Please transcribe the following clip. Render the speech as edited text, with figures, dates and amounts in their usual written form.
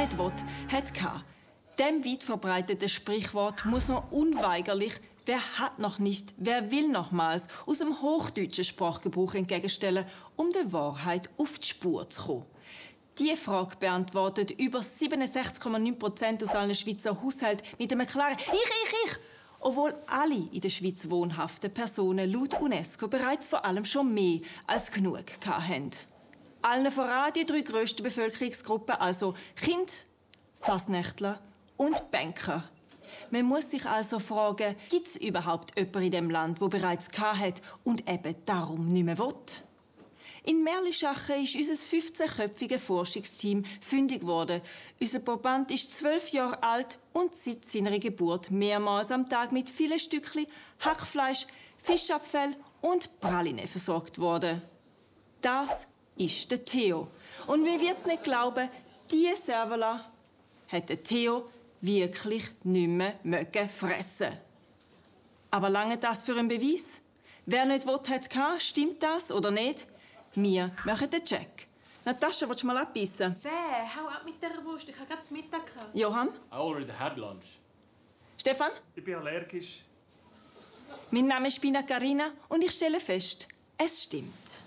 nicht will, hat gehabt. Dem weit verbreiteten Sprichwort muss man unweigerlich «Wer hat noch nicht, wer will nochmals» aus dem hochdeutschen Sprachgebrauch entgegenstellen, um der Wahrheit auf die Spur zu kommen. Diese Frage beantwortet über 67,9% aus allen Schweizer Haushalten mit einem klaren «Ich!», obwohl alle in der Schweiz wohnhaften Personen laut UNESCO bereits vor allem schon mehr als genug hatten. Allen voran die 3 grössten Bevölkerungsgruppen, also Kind, Fasnächtler und Banker. Man muss sich also fragen, gibt es überhaupt jemanden in diesem Land, der bereits hat und eben darum nicht mehr will? In Merlischachen ist unser 15-köpfiges Forschungsteam fündig geworden. Unser Proband ist 12 Jahre alt und seit seiner Geburt mehrmals am Tag mit vielen Stückchen Hackfleisch, Fischabfall und Praline versorgt worden. Das ist der Theo. Und mir wird's nicht glauben, diese Servola hat der Theo wirklich nicht mehr fressen. Aber lange das für einen Beweis? Wer nicht will, hat, stimmt das oder nicht? Wir machen den Check. Natascha, willst du mal abbeissen? Wer? Hau ab mit dieser Wurst, ich habe gerade zum Mittag gehabt. Johann? I already had lunch. Stefan? Ich bin allergisch. Mein Name ist Pina Carina und ich stelle fest, es stimmt.